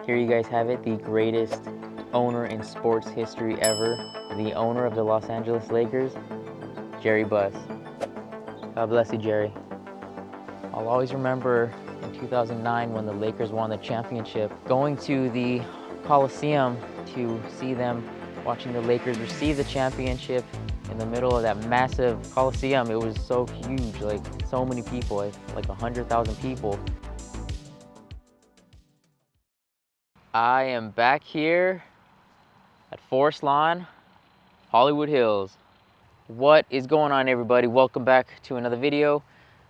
Here you guys have it, the greatest owner in sports history ever, the owner of the Los Angeles Lakers, Jerry Buss. God bless you, Jerry. I'll always remember in 2009 when the Lakers won the championship, going to the Coliseum to see them, watching the Lakers receive the championship in the middle of that massive Coliseum. It was so huge, like so many people, like 100,000 people. I am back here at Forest Lawn, Hollywood Hills. What is going on, everybody? Welcome back to another video.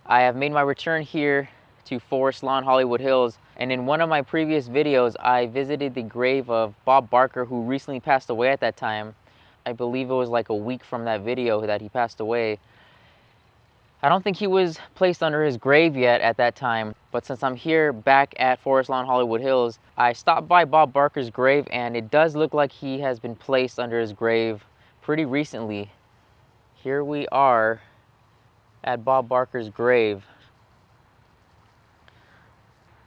I have made my return here to Forest Lawn, Hollywood Hills, and in one of my previous videos I visited the grave of Bob Barker, who recently passed away at that time. I believe it was like a week from that video that he passed away. I don't think he was placed under his grave yet at that time, but since I'm here back at Forest Lawn, Hollywood Hills, I stopped by Bob Barker's grave, and it does look like he has been placed under his grave pretty recently. Here we are at Bob Barker's grave.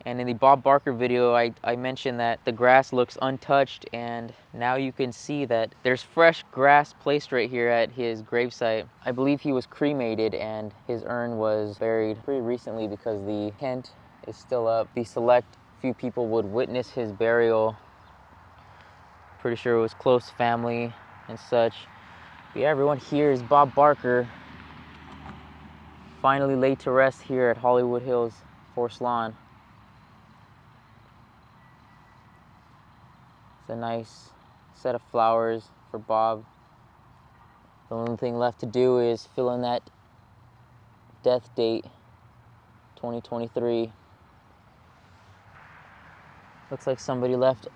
And in the Bob Barker video, I mentioned that the grass looks untouched, and now you can see that there's fresh grass placed right here at his gravesite. I believe he was cremated and his urn was buried pretty recently because the tent is still up. The select few people would witness his burial. Pretty sure it was close family and such. But yeah, everyone, here is Bob Barker, finally laid to rest here at Hollywood Hills, Forest Lawn. It's a nice set of flowers for Bob. The only thing left to do is fill in that death date, 2023. Looks like somebody left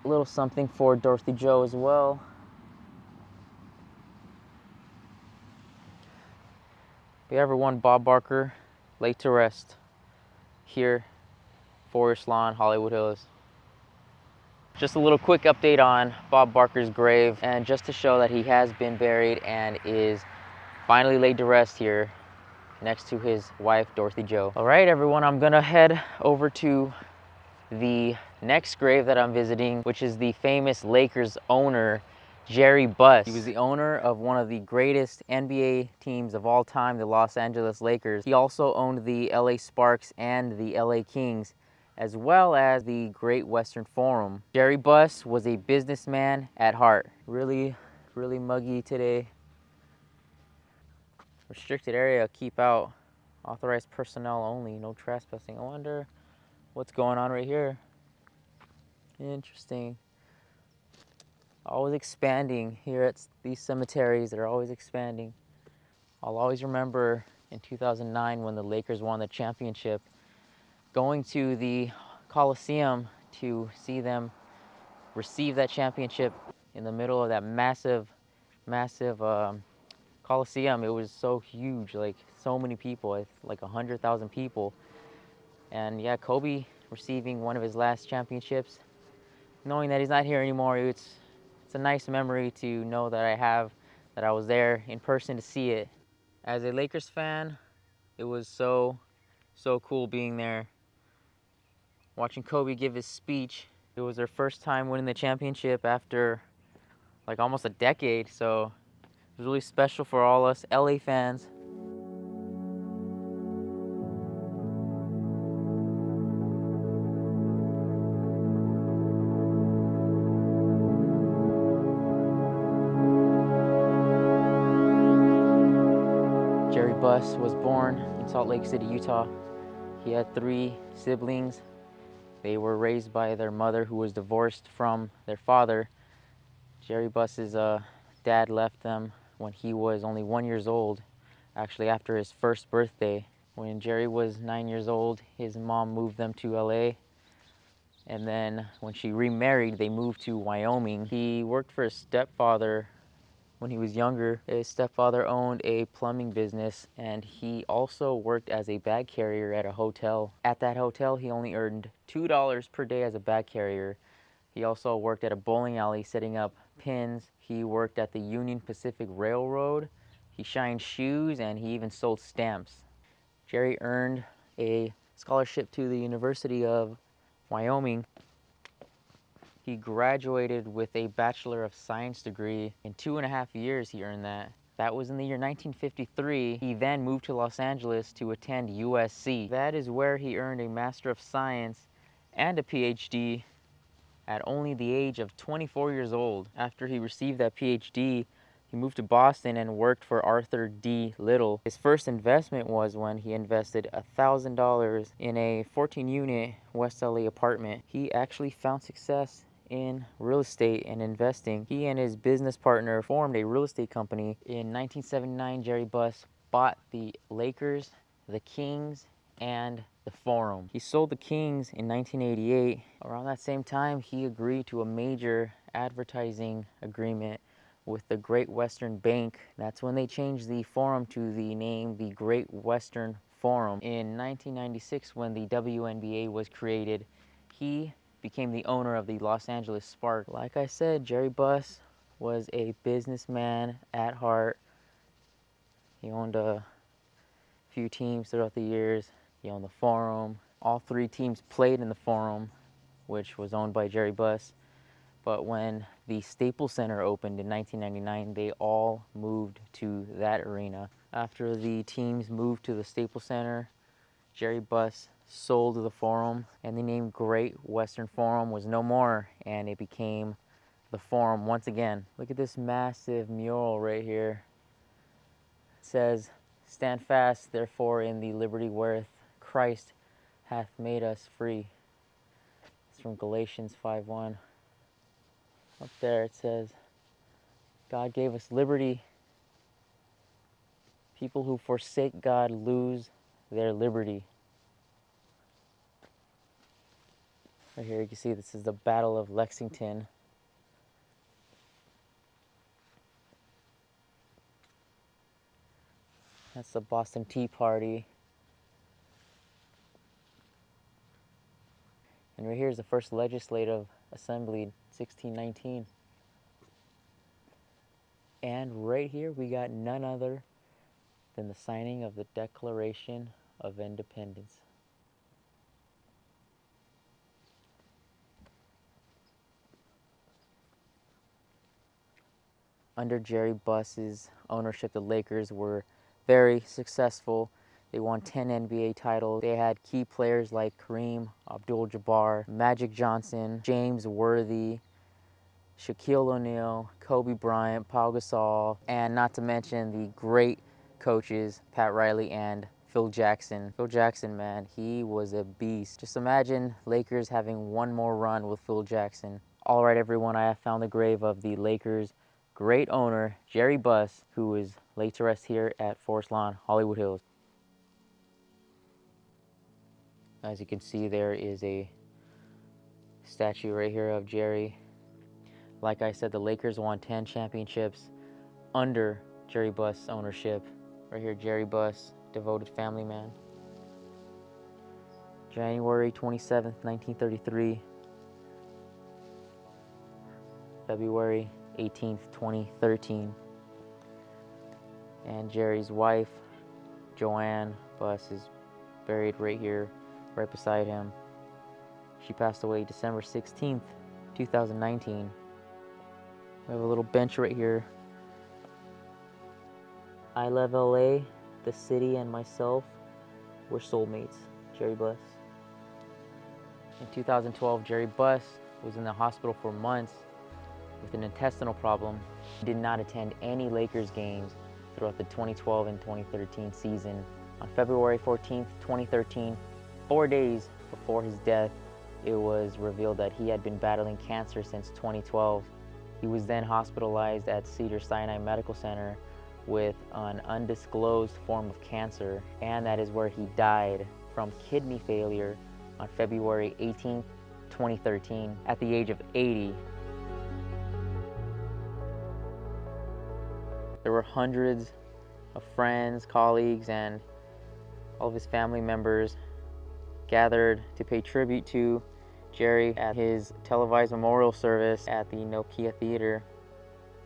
a little something for Dorothy Jo as well. If you ever want Bob Barker laid to rest here, Forest Lawn, Hollywood Hills. Just a little quick update on Bob Barker's grave, and just to show that he has been buried and is finally laid to rest here next to his wife, Dorothy Jo. All right, everyone, I'm gonna head over to the next grave that I'm visiting, which is the famous Lakers owner, Jerry Buss. He was the owner of one of the greatest NBA teams of all time, the Los Angeles Lakers. He also owned the LA Sparks and the LA Kings, as well as the Great Western Forum. Jerry Buss was a businessman at heart. Really muggy today. Restricted area, keep out. Authorized personnel only, no trespassing. I wonder what's going on right here. Interesting. Always expanding here at these cemeteries. They're always expanding. I'll always remember in 2009 when the Lakers won the championship, going to the Coliseum to see them receive that championship in the middle of that massive Coliseum. It was so huge, like so many people, like 100,000 people. And yeah, Kobe receiving one of his last championships, knowing that he's not here anymore, it's a nice memory to know that I was there in person to see it. As a Lakers fan, it was so cool being there, watching Kobe give his speech. It was their first time winning the championship after like almost a decade, so it was really special for all us LA fans. Jerry Buss was born in Salt Lake City, Utah. He had 3 siblings. They were raised by their mother, who was divorced from their father. Jerry Buss's dad left them when he was only 1 year old, actually after his first birthday. When Jerry was 9 years old, his mom moved them to LA. And then when she remarried, they moved to Wyoming. He worked for his stepfather when he was younger. His stepfather owned a plumbing business, and he also worked as a bag carrier at a hotel. At that hotel, he only earned $2 per day as a bag carrier. He also worked at a bowling alley setting up pins. He worked at the Union Pacific Railroad. He shined shoes, and he even sold stamps. Jerry earned a scholarship to the University of Wyoming. He graduated with a Bachelor of Science degree. In 2.5 years, he earned that. That was in the year 1953. He then moved to Los Angeles to attend USC. That is where he earned a Master of Science and a PhD at only the age of 24 years old. After he received that PhD, he moved to Boston and worked for Arthur D. Little. His first investment was when he invested $1,000 in a 14-unit West LA apartment. He actually found success in real estate and investing. He and his business partner formed a real estate company. In 1979, Jerry Buss bought the Lakers, the Kings, and the Forum. He sold the Kings in 1988. Around that same time, he agreed to a major advertising agreement with the Great Western Bank. That's when they changed the Forum to the name the Great Western Forum. In 1996, when the WNBA was created, he became the owner of the Los Angeles Spark. Like I said, Jerry Buss was a businessman at heart. He owned a few teams throughout the years. He owned the Forum. All 3 teams played in the Forum, which was owned by Jerry Buss. But when the Staples Center opened in 1999, they all moved to that arena. After the teams moved to the Staples Center, Jerry Buss sold the Forum, and the name Great Western Forum was no more, and it became the Forum once again. Look at this massive mural right here. It says, "Stand fast, therefore, in the liberty wherewith Christ hath made us free." It's from Galatians 5:1. Up there it says, God gave us liberty. People who forsake God lose their liberty. Right here you can see this is the Battle of Lexington. That's the Boston Tea Party. And right here is the first legislative assembly, 1619. And right here we got none other than the signing of the Declaration of Independence. Under Jerry Buss's ownership, the Lakers were very successful. They won 10 NBA titles. They had key players like Kareem Abdul-Jabbar, Magic Johnson, James Worthy, Shaquille O'Neal, Kobe Bryant, Pau Gasol, and not to mention the great coaches Pat Riley and Phil Jackson. Phil Jackson, man, he was a beast. Just imagine Lakers having one more run with Phil Jackson. All right, everyone, I have found the grave of the Lakers' great owner, Jerry Buss, who is laid to rest here at Forest Lawn, Hollywood Hills. As you can see, there is a statue right here of Jerry. Like I said, the Lakers won 10 championships under Jerry Buss' ownership. Right here, Jerry Buss, devoted family man. January 27th, 1933. February 18th, 2013. And Jerry's wife, Joanne Buss, is buried right here, right beside him. She passed away December 16th, 2019. We have a little bench right here. I love LA, the city, and myself. We're soulmates. Jerry Buss. In 2012, Jerry Buss was in the hospital for months with an intestinal problem. He did not attend any Lakers games throughout the 2012 and 2013 season. On February 14th, 2013, 4 days before his death, it was revealed that he had been battling cancer since 2012. He was then hospitalized at Cedars-Sinai Medical Center with an undisclosed form of cancer, and that is where he died from kidney failure on February 18th, 2013, at the age of 80. There were hundreds of friends, colleagues, and all of his family members gathered to pay tribute to Jerry at his televised memorial service at the Nokia Theater.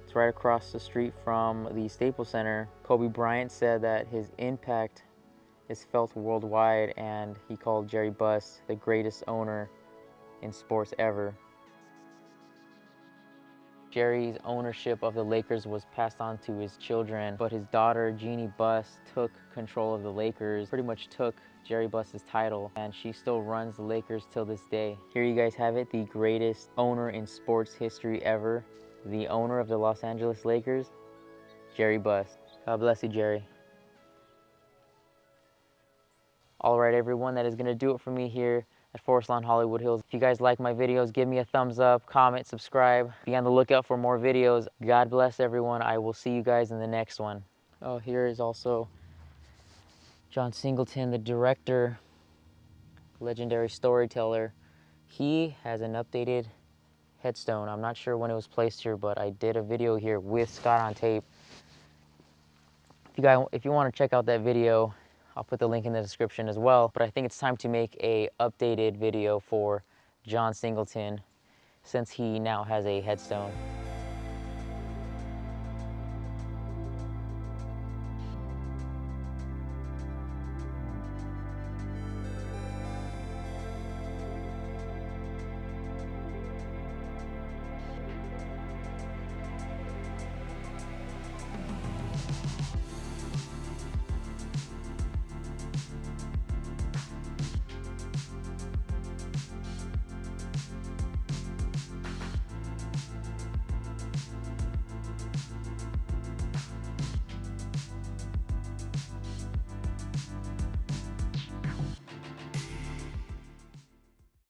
It's right across the street from the Staples Center. Kobe Bryant said that his impact is felt worldwide, and he called Jerry Buss the greatest owner in sports ever. Jerry's ownership of the Lakers was passed on to his children, but his daughter, Jeannie Buss, took control of the Lakers, pretty much took Jerry Buss's title, and she still runs the Lakers till this day. Here you guys have it, the greatest owner in sports history ever, the owner of the Los Angeles Lakers, Jerry Buss. God bless you, Jerry. All right, everyone, that is going to do it for me here at Forest Lawn Hollywood Hills. If you guys like my videos, give me a thumbs up, comment, subscribe. Be on the lookout for more videos. God bless everyone. I will see you guys in the next one. Oh, here is also John Singleton, the director, legendary storyteller. He has an updated headstone. I'm not sure when it was placed here, but I did a video here with Scott on tape. If you want to check out that video, I'll put the link in the description as well. But I think it's time to make a updated video for John Singleton since he now has a headstone.